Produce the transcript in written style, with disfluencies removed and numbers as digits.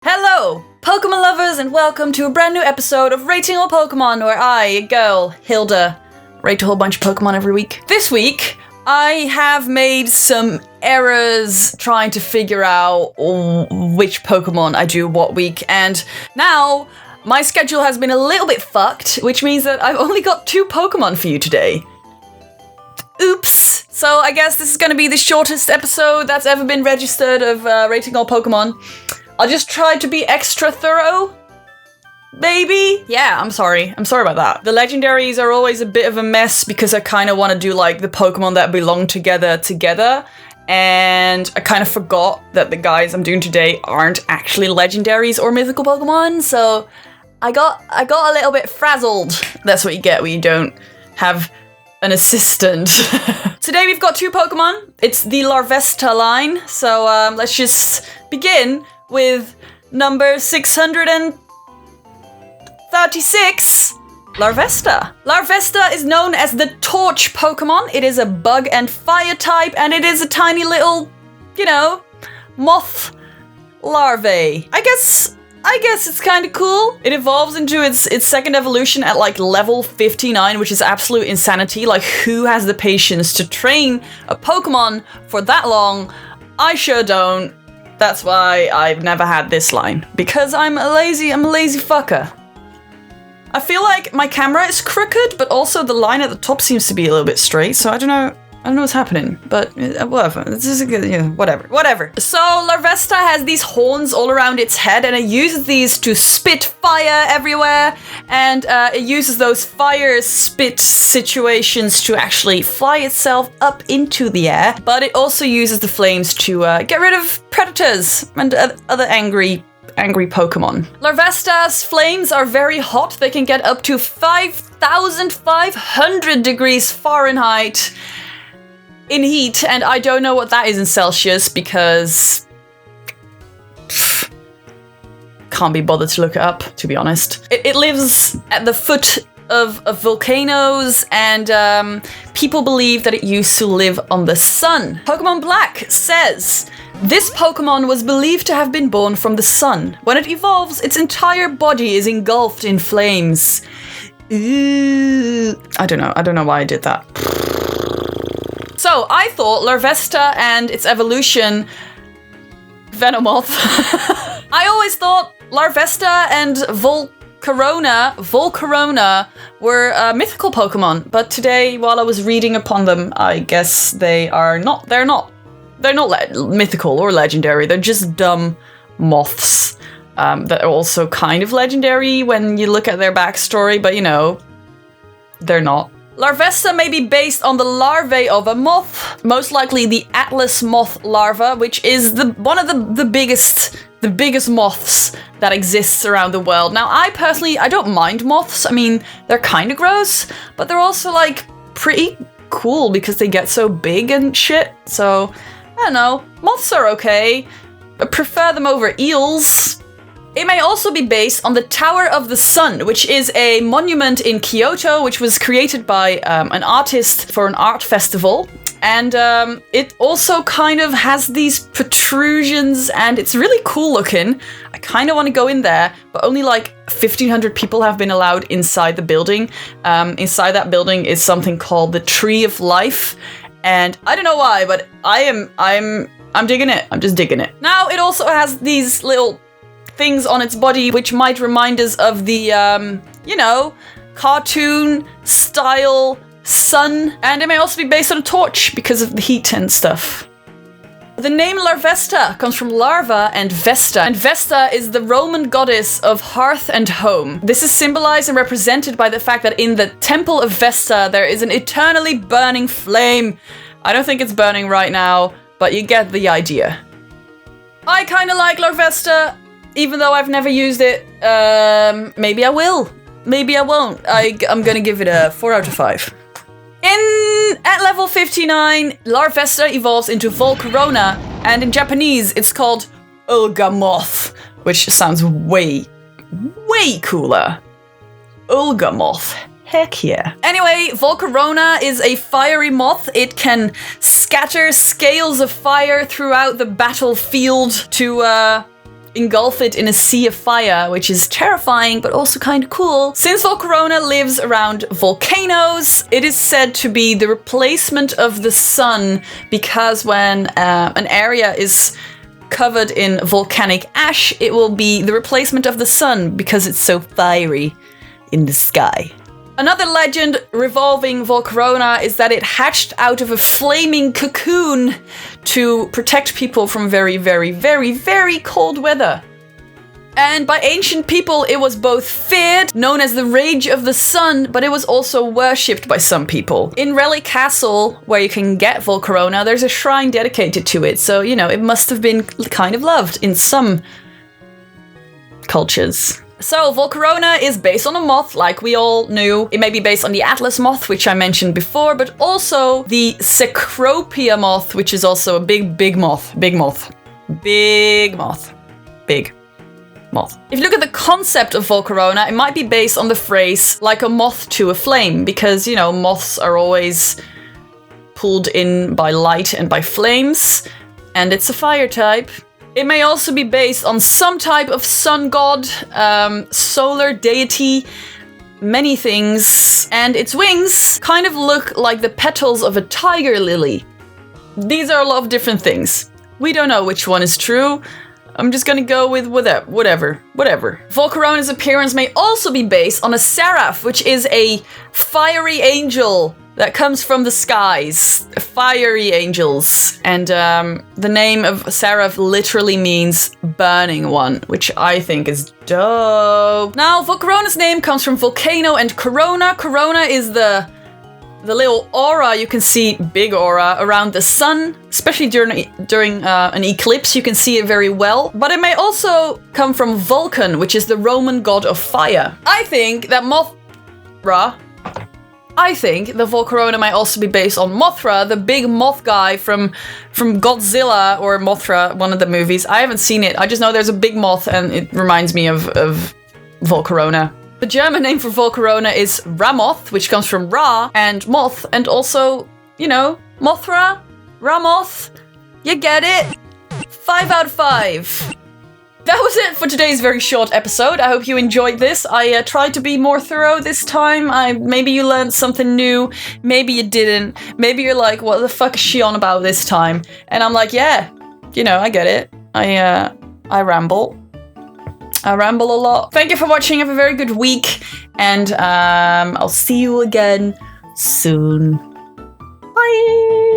Hello, Pokemon lovers, and welcome to a brand new episode of Rating All Pokemon, where I, a girl, Hilda, rate a whole bunch of Pokemon every week. This week, I have made some errors trying to figure out which Pokemon I do what week, and now my schedule has been a little bit fucked, which means that I've only got 2 Pokemon for you today. Oops. So I guess this is going to be the shortest episode that's ever been registered of Rating All Pokemon. I'll just try to be extra thorough, maybe? Yeah, I'm sorry. I'm sorry about that. The legendaries are always a bit of a mess because I kind of want to do like the Pokemon that belong together, and I kind of forgot that the guys I'm doing today aren't actually legendaries or mythical Pokemon, so I got a little bit frazzled. That's what you get when you don't have an assistant. Today we've got 2 Pokemon. It's the Larvesta line, so let's just begin with number 636, Larvesta. Larvesta is known as the Torch Pokemon. It is a bug and fire type, and it is a tiny little, moth larvae. I guess it's kind of cool. It evolves into its second evolution at like level 59, which is absolute insanity. Like, who has the patience to train a Pokemon for that long? I sure don't. That's why I've never had this line, because I'm a lazy fucker. I feel like my camera is crooked, but also the line at the top seems to be a little bit straight, so I don't know what's happening, but whatever. This is whatever. So Larvesta has these horns all around its head, and it uses these to spit fire everywhere, and it uses those fire spit situations to actually fly itself up into the air, but it also uses the flames to get rid of predators and other angry Pokemon. Larvesta's flames are very hot. They can get up to 5,500 degrees Fahrenheit in heat, and I don't know what that is in Celsius because can't be bothered to look it up, to be honest. It lives at the foot of volcanoes, and people believe that it used to live on the sun. Pokemon Black says, this Pokemon was believed to have been born from the sun. When it evolves, its entire body is engulfed in flames. Ooh. I don't know why I did that. So I thought Larvesta and its evolution, Venomoth. I always thought Larvesta and Volcarona were mythical Pokemon, but today, while I was reading upon them, I guess they're not mythical or legendary. They're just dumb moths that are also kind of legendary when you look at their backstory, but they're not. Larvesta may be based on the larvae of a moth, most likely the Atlas moth larva, which is one of the biggest moths that exists around the world. Now, I don't mind moths. I mean, they're kind of gross, but they're also like pretty cool because they get so big and shit. So, I don't know. Moths are okay. I prefer them over eels. It may also be based on the Tower of the Sun, which is a monument in Kyoto, which was created by an artist for an art festival. And it also kind of has these protrusions, and it's really cool looking. I kind of want to go in there, but only like 1,500 people have been allowed inside the building. Inside that building is something called the Tree of Life. And I don't know why, but I'm digging it. I'm just digging it. Now, it also has these little things on its body which might remind us of the, cartoon style sun. And it may also be based on a torch because of the heat and stuff. The name Larvesta comes from larva and Vesta, and Vesta is the Roman goddess of hearth and home. This is symbolized and represented by the fact that in the Temple of Vesta there is an eternally burning flame. I don't think it's burning right now, but you get the idea. I kind of like Larvesta, even though I've never used it. Maybe I will. Maybe I won't. I'm gonna give it a 4 out of 5. At level 59, Larvesta evolves into Volcarona, and in Japanese it's called Ulgamoth, which sounds way cooler. Ulgamoth. Heck yeah. Anyway, Volcarona is a fiery moth. It can scatter scales of fire throughout the battlefield to engulf it in a sea of fire, which is terrifying, but also kind of cool. Since Volcarona lives around volcanoes, it is said to be the replacement of the sun, because when an area is covered in volcanic ash, it will be the replacement of the sun because it's so fiery in the sky. Another legend revolving Volcarona is that it hatched out of a flaming cocoon to protect people from very, very, very, very cold weather. And by ancient people, it was both feared, known as the Rage of the Sun, but it was also worshipped by some people. In Relic Castle, where you can get Volcarona, there's a shrine dedicated to it, so, you know, it must have been kind of loved in some cultures. So, Volcarona is based on a moth, like we all knew. It may be based on the Atlas moth, which I mentioned before, but also the Cecropia moth, which is also a big moth. Big moth. Big moth. Big moth. If you look at the concept of Volcarona, it might be based on the phrase, like a moth to a flame, because, you know, moths are always pulled in by light and by flames, and it's a fire type. It may also be based on some type of sun god, solar deity, many things, and its wings kind of look like the petals of a tiger lily. These are a lot of different things. We don't know which one is true. I'm just gonna go with whatever. Volcarona's appearance may also be based on a seraph, which is a fiery angel that comes from the skies. Fiery angels. And the name of seraph literally means burning one, which I think is dope. Now, Volcarona's name comes from volcano and corona. Corona is the little aura you can see, big aura, around the sun, especially during an eclipse, you can see it very well. But it may also come from Vulcan, which is the Roman god of fire. I think the Volcarona might also be based on Mothra, the big moth guy from Godzilla or Mothra, one of the movies. I haven't seen it. I just know there's a big moth and it reminds me of Volcarona. The German name for Volcarona is Ramoth, which comes from Ra and moth, and also, you know, Mothra, Ramoth. You get it? 5 out of 5. That was it for today's very short episode. I hope you enjoyed this. I tried to be more thorough this time. Maybe you learned something new. Maybe you didn't. Maybe you're like, what the fuck is she on about this time? And I'm like, yeah, you know, I get it. I ramble. I ramble a lot. Thank you for watching. Have a very good week. And I'll see you again soon. Bye.